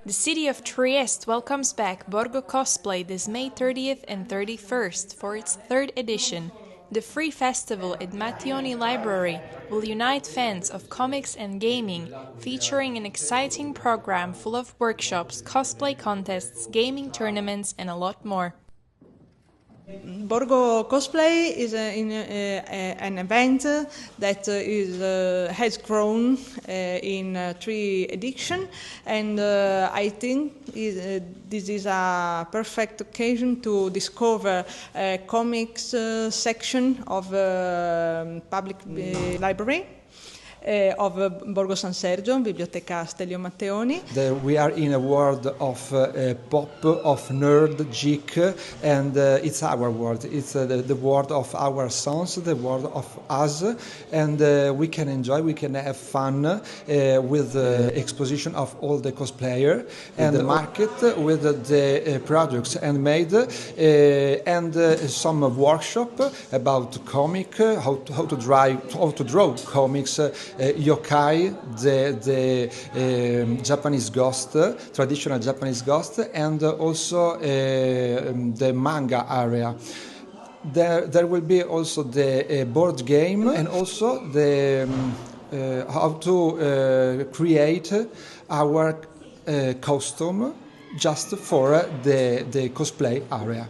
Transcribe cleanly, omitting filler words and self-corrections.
The city of Trieste welcomes back Borgo Cosplay this May 30th and 31st for its third edition. The free festival at Mattioni Library will unite fans of comics and gaming, featuring an exciting program full of workshops, cosplay contests, gaming tournaments, and a lot more. Borgo Cosplay is an event that has grown in three editions, and I think this is a perfect occasion to discover a comics section of public library of Borgo San Sergio, Biblioteca Stelio Mattioni. We are in a world of pop, of nerd, geek, and it's our world. It's the world of our songs, the world of us, and we can enjoy, we can have fun with the exposition of all the cosplayer and the market with the products handmade and some workshop about comic, how to draw comics. Yokai, the Japanese ghost, traditional Japanese ghost, and also the manga area. There will be also the board game and also the how to create our costume just for the cosplay area.